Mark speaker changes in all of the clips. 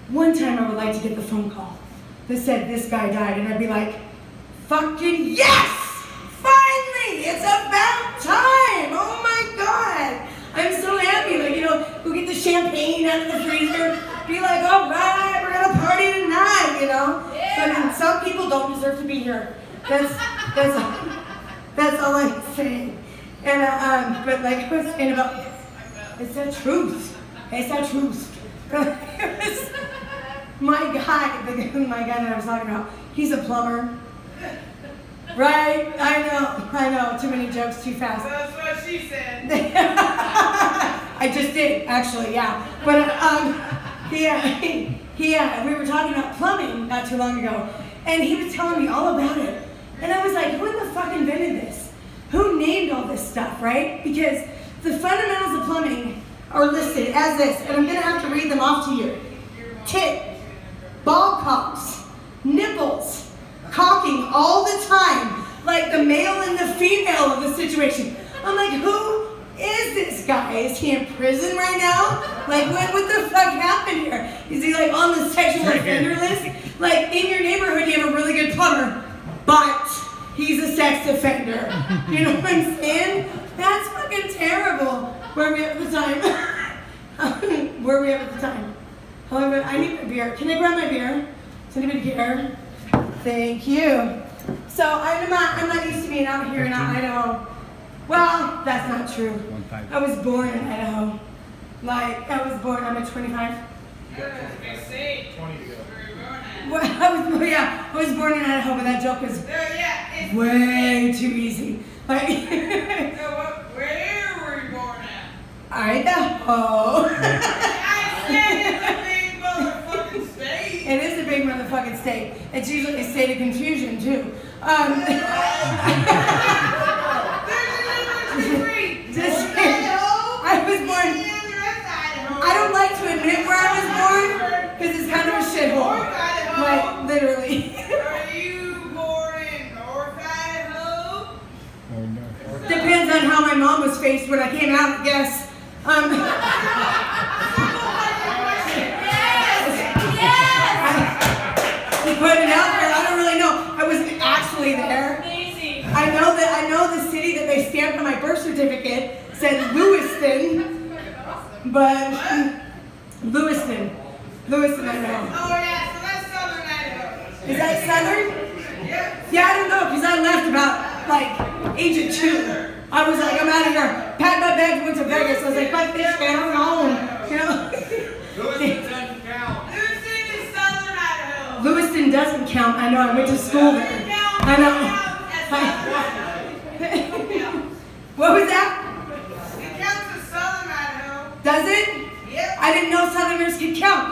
Speaker 1: One time I would like to get the phone call that said this guy died, and I'd be like, fucking yes! Finally! It's about time! Oh my God! I'm so happy. Like, go get the champagne out of the freezer. Be like, all right, we're gonna party tonight, Yeah. But some people don't deserve to be here. That's all I'm saying. And but like I was saying about, it's the truth. It's the truth. My guy that I was talking about, he's a plumber. Right? I know. Too many jokes too fast.
Speaker 2: That's what she said.
Speaker 1: I just did, actually, yeah. But we were talking about plumbing not too long ago, and he was telling me all about it. And I was like, who in the fuck invented this? Who named all this stuff, right? Because the fundamentals of plumbing are listed as this, and I'm gonna have to read them off to you. Tit, ball cocks, nipples, cocking all the time, like the male and the female of the situation. I'm like, who is this guy? Is he in prison right now? Like, what the fuck happened here? Is he like on the sexual offender list? Like, in your neighborhood, you have a really good plumber, but he's a sex offender. You know what I'm saying? That's fucking terrible. Where are we at the time? Where are we at the time? However, I need a beer. Can I grab my beer? Does anybody care? Thank you. So I'm not used to being out here in Idaho. Well, that's not true. I was born in Idaho. I'm at 25. Well, I was born in Idaho, but that joke is way too easy. Like,
Speaker 2: where were you born at?
Speaker 1: Idaho.
Speaker 2: It
Speaker 1: is a big motherfucking state. It's usually a state of confusion, too. I was born. I don't like to admit where I was born because it's kind of a shithole. Like, literally.
Speaker 2: Are you born in North Idaho?
Speaker 1: Depends on how my mom was faced when I came out, I guess. Put it out there. I don't really know. I wasn't actually there.
Speaker 3: Amazing.
Speaker 1: I know the city that they stamped on my birth certificate said Lewiston, but Lewiston, Idaho.
Speaker 2: Oh yeah, so that's Southern Idaho.
Speaker 1: Is that Southern? Yeah, I don't know because I left about like age of 2. I was like, I'm out of here. Packed my bags, went to Vegas. I was like, fuck this shit, I'm home.
Speaker 2: Lewiston doesn't count.
Speaker 1: Lewiston doesn't count. I know. I went to school there. I know. What was that?
Speaker 2: It counts as Southern Idaho.
Speaker 1: Does it?
Speaker 2: Yep.
Speaker 1: I didn't know Southerners could count.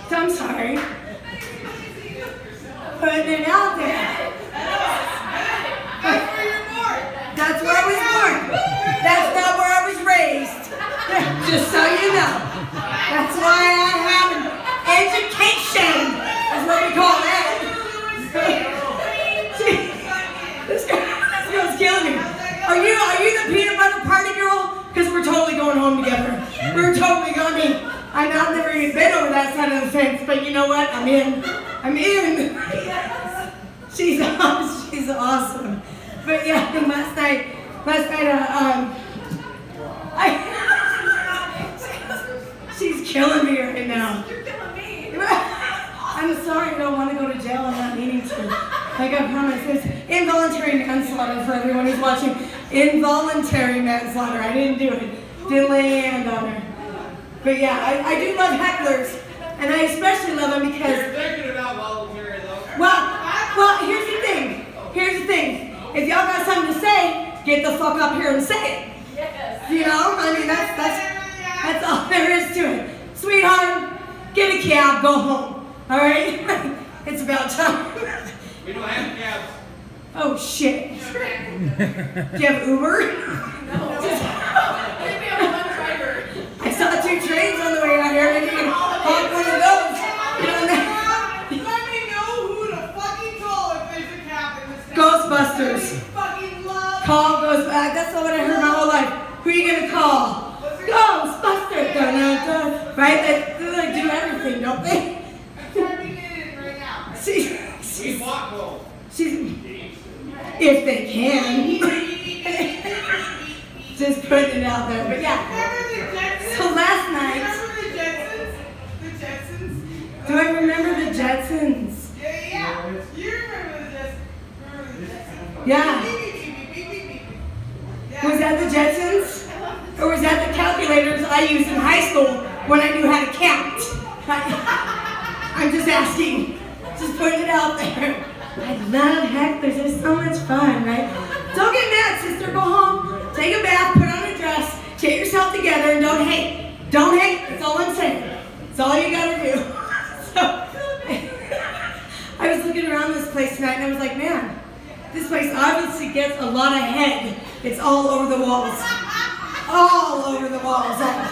Speaker 1: So I'm sorry. Putting it out there.
Speaker 2: That's where you're born.
Speaker 1: That's where I was born. That's not where I was raised. Just so you know. That's why I have an education. That's what we call that. This girl's killing me. Are you the peanut butter party girl? Because we're totally going home together. We're totally going to. I've never even been over that side of the fence, but you know what? I'm in. She's awesome. But yeah, last night, she's killing me right now.
Speaker 3: You're killing me.
Speaker 1: I'm sorry, I don't want to go to jail. I'm not needing to. Like I promise, it's involuntary manslaughter for everyone who's watching. Involuntary manslaughter. I didn't do it. Didn't lay a hand on her. But yeah, I do love hecklers, and I especially love them because.
Speaker 2: You're thinking about voluntary though.
Speaker 1: Well, here's the thing. If y'all got something to say, get the fuck up here and say it.
Speaker 3: Yes.
Speaker 1: You know, I mean that's all there is to it. Sweetheart, get a cab, go home. All right? It's about time.
Speaker 2: We don't have cabs.
Speaker 1: Oh shit. Do you have Uber?
Speaker 3: No. We have one driver.
Speaker 1: I saw 2 trains on the way out here. Maybe you can hop one of those.
Speaker 2: Let me know who to fucking call if there's a cab in this town.
Speaker 1: Ghostbusters.
Speaker 2: Fucking love.
Speaker 1: Call Ghostbusters. That's not what I heard my whole life. Who are you gonna call? Ghostbusters. right? They like do everything, don't they?
Speaker 2: I'm typing it in right now.
Speaker 1: She's, if they can. Just putting it out there, but yeah.
Speaker 2: Remember the Jetsons?
Speaker 1: So last night.
Speaker 2: Remember the Jetsons? The Jetsons?
Speaker 1: Do I remember the Jetsons?
Speaker 2: Yeah. You remember the Jetsons?
Speaker 1: Yeah. Was that the Jetsons? Or was that the calculators I used in high school when I knew how to count? I'm just asking. Just putting it out there. I love hecklers. They're so much fun, right? Don't get mad, sister. Go home, take a bath, put on a dress, get yourself together, and don't hate. Don't hate. That's all I'm saying. That's all you gotta do. So, I was looking around this place tonight, and I was like, man, this place obviously gets a lot of head. It's all over the walls. All over the walls. Like,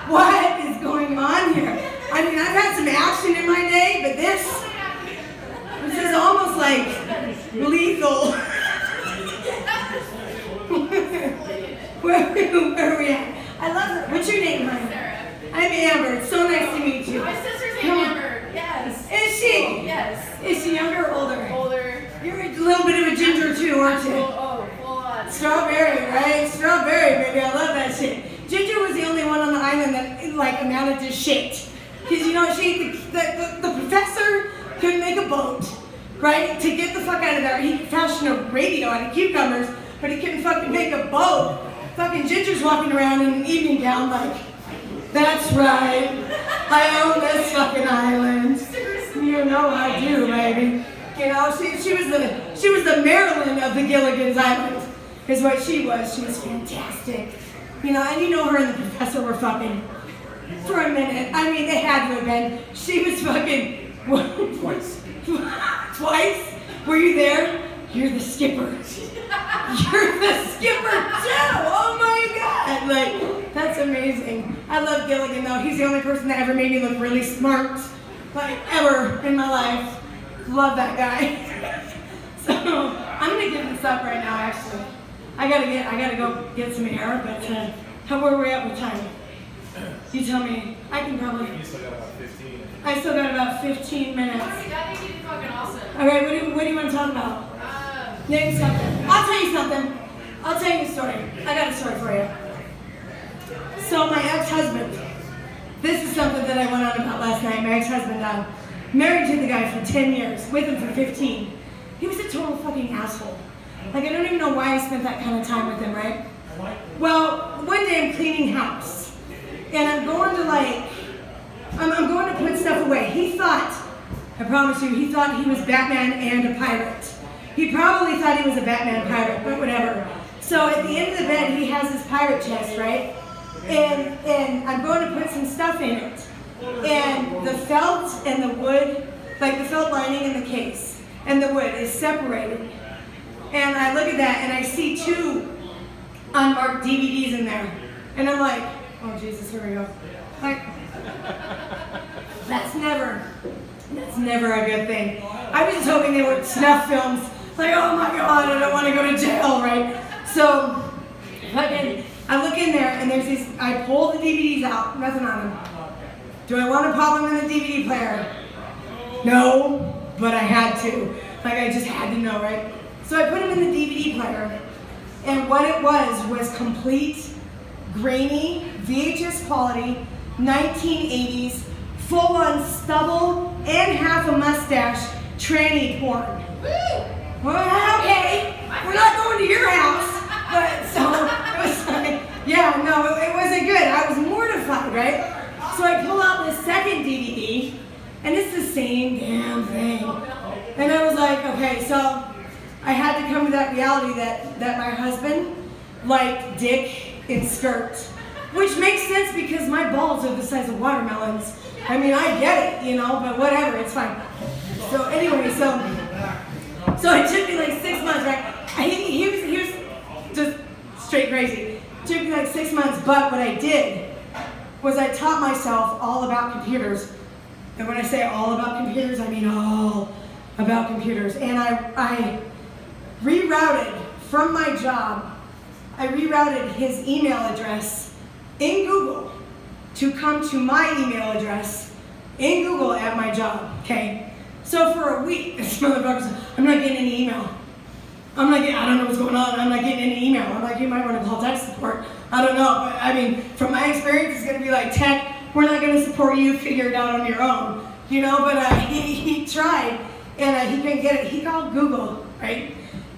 Speaker 1: what is going on here? I mean, I've had some action in my day, but this is almost like lethal. Where are we at? I love her. What's your name, honey?
Speaker 3: Sarah.
Speaker 1: I'm Amber. It's so nice to meet you.
Speaker 3: My sister's name Amber. Yes.
Speaker 1: Is she?
Speaker 3: Yes.
Speaker 1: Is she younger or older?
Speaker 3: Older.
Speaker 1: You're a little bit of a ginger too, aren't you?
Speaker 3: Oh, full on.
Speaker 1: Strawberry, right? Strawberry, baby. I love that shit. Ginger was the only one on the island that like amounted to shit. Because you know, the professor couldn't make a boat, right? To get the fuck out of there, he could fashion a radio out of cucumbers, but he couldn't fucking make a boat. Fucking Ginger's walking around in an evening gown like, that's right, I own this fucking island. You know I do, baby. You know, she was the Marilyn of the Gilligan's Island, is what she was. She was fantastic. You know, and you know her and the professor were fucking for a minute. I mean, they had to have been. She was fucking twice. Twice? Were you there? You're the skipper. You're the skipper too. Oh my god! Like, that's amazing. I love Gilligan though. He's the only person that ever made me look really smart, like ever in my life. Love that guy. So I'm gonna give this up right now. Actually, I gotta go get some air. But where are we at with time? You tell me. I can probably.
Speaker 4: You still got about 15.
Speaker 1: I still got about 15 minutes.
Speaker 3: That would be fucking awesome.
Speaker 1: Okay, what do you want to talk about? Name something. I'll tell you something. I'll tell you a story. I got a story for you. So my ex-husband, this is something that I went on about last night. My ex-husband, married to the guy for 10 years, with him for 15. He was a total fucking asshole. Like, I don't even know why I spent that kind of time with him, right? Well, one day I'm cleaning house, and I'm going to I'm going to put stuff away. He thought, I promise you, he thought he was Batman and a pirate. He probably thought he was a Batman pirate, but whatever. So at the end of the bed, he has his pirate chest, right? And I'm going to put some stuff in it. And the felt and the wood, like the felt lining in the case, and the wood is separated. And I look at that and I see 2 unmarked DVDs in there. And I'm like, oh Jesus, here we go. Like, that's never a good thing. I was just hoping they were snuff films. Like, oh my God, I don't want to go to jail, right? So, again, I look in there and there's these, I pull the DVDs out, nothing on them. Do I want to pop them in the DVD player? No, but I had to. Like, I just had to know, right? So I put them in the DVD player, and what it was complete, grainy, VHS quality, 1980s, full-on stubble and half a mustache tranny porn. Well, okay, we're not going to your house, but so it was like, yeah, no, it wasn't good. I was mortified, right? So I pull out the second DVD, and it's the same damn thing. And I was like, okay, so I had to come to that reality that my husband liked dick in skirts, which makes sense because my balls are the size of watermelons. I mean, I get it, you know, but whatever, it's fine. So anyway, so it took me like 6 months, right? He was just straight crazy. It took me like 6 months, but what I did was I taught myself all about computers. And when I say all about computers, I mean all about computers. And I rerouted from my job, I rerouted his email address in Google to come to my email address in Google at my job, okay? So for a week, this motherfucker said, I'm not getting any email. I don't know what's going on. I'm not getting any email. I'm like, you might want to call tech support. I don't know, but I mean, from my experience, it's going to be like, tech, we're not going to support you. Figure it out on your own, you know. But he tried, and he couldn't get it. He called Google, right,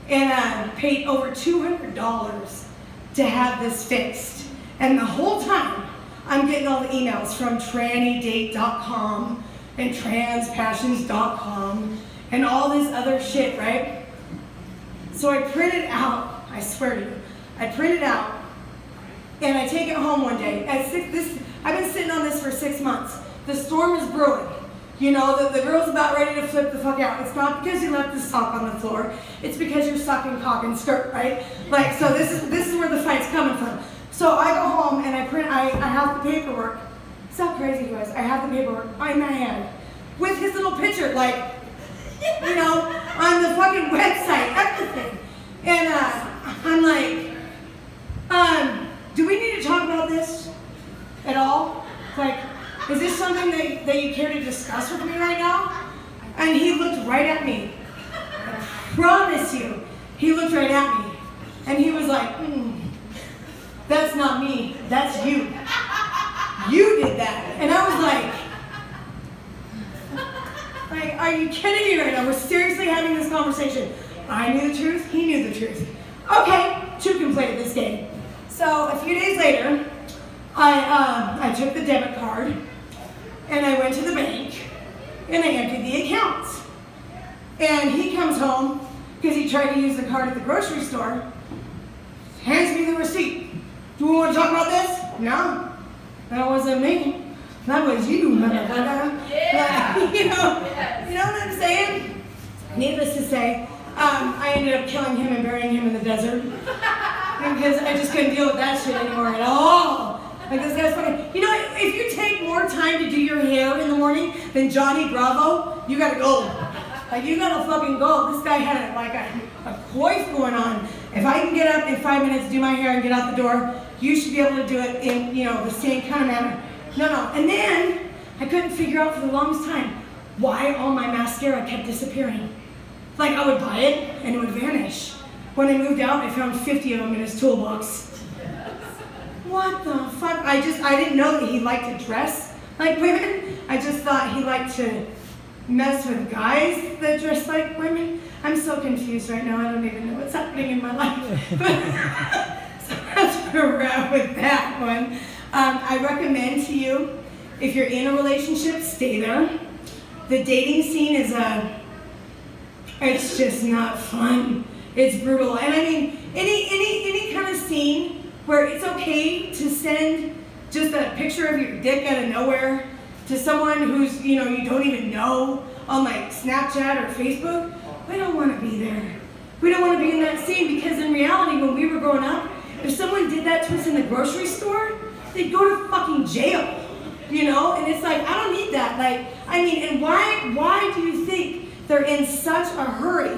Speaker 1: and paid over $200 to have this fixed. And the whole time, I'm getting all the emails from trannydate.com and transpassions.com and all this other shit, right? So I printed out, I swear to you, I printed out, and I take it home one day. I've been sitting on this for 6 months. The storm is brewing. You know, the girl's about ready to flip the fuck out. It's not because you left the sock on the floor. It's because you're sucking cock and skirt, right? Like, so this is where the fight's coming from. So I go home and I have the paperwork. It's not crazy, guys. I have the paperwork in my hand with his little picture, like, you know, on the fucking website, everything. And I'm like, do we need to talk about this at all? Like, is this something that you care to discuss with me right now? And he looked right at me. I promise you, he looked right at me. And he was like, that's not me, that's you. You did that. And I was like, are you kidding me right now? We're seriously having this conversation. I knew the truth, he knew the truth. Okay, two can play this game. So a few days later, I took the debit card and I went to the bank and I emptied the account. And he comes home because he tried to use the card at the grocery store, hands me the receipt. Do we want to talk about this? No, that wasn't me. That was you, motherfucker.
Speaker 3: Yeah.
Speaker 1: You know what I'm saying? Needless to say, I ended up killing him and burying him in the desert because I just couldn't deal with that shit anymore at all. Like, this guy's fucking, you know, if you take more time to do your hair in the morning than Johnny Bravo, you gotta go. Like, you gotta fucking go. This guy had a coif going on. If I can get up in 5 minutes, do my hair and get out the door, you should be able to do it in, you know, the same kind of manner. No. And then, I couldn't figure out for the longest time why all my mascara kept disappearing. Like, I would buy it, and it would vanish. When I moved out, I found 50 of them in his toolbox. What the fuck? I didn't know that he liked to dress like women. I just thought he liked to mess with guys that dress like women. I'm so confused right now. I don't even know what's happening in my life. So that's where we're at with that one. I recommend to you, if you're in a relationship, stay there. The dating scene is it's just not fun. It's brutal. And I mean, any kind of scene where it's okay to send just a picture of your dick out of nowhere to someone who's, you know, you don't even know on like Snapchat or Facebook, we don't want to be there. We don't want to be in that scene because in reality, when we were growing up, if someone did that to us in the grocery store, they'd go to fucking jail, you know? And it's like, I don't need that. Like, I mean, and why do you think they're in such a hurry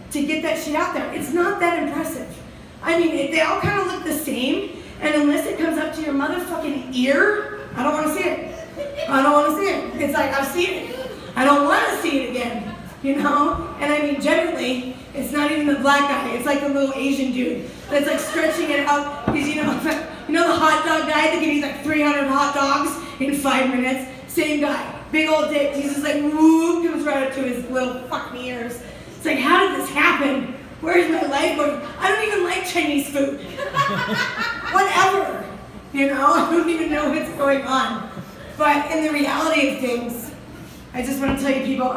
Speaker 1: to get that shit out there? It's not that impressive. I mean, they all kind of look the same, and unless it comes up to your motherfucking ear, I don't want to see it. I don't want to see it. It's like, I've seen it. I don't want to see it again, you know? And I mean, generally, it's not even the black guy. It's like the little Asian dude that's like stretching it out. Because, you know the hot dog guy that can eat like 300 hot dogs in 5 minutes? Same guy. Big old dick. He's just like, whoop, comes right up to his little fucking ears. It's like, how did this happen? Where's my life going? I don't even like Chinese food. Whatever. You know, I don't even know what's going on. But in the reality of things, I just want to tell you people,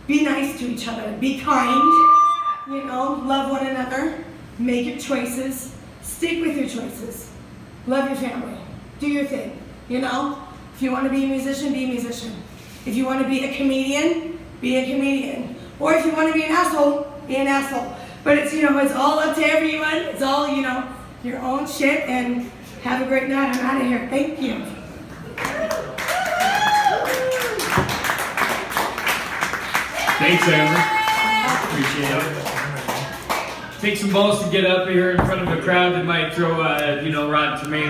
Speaker 1: be nice to each other. Be kind. You know, love one another. Make your choices. Stick with your choices. Love your family. Do your thing. You know? If you want to be a musician, be a musician. If you want to be a comedian, be a comedian. Or if you want to be an asshole, be an asshole. But it's, you know, it's all up to everyone. It's all, you know, your own shit. And have a great night. I'm out of here. Thank you.
Speaker 4: Thanks, Amber. Appreciate it. Take some balls to get up here in front of a crowd that might throw, you know, rotten tomatoes.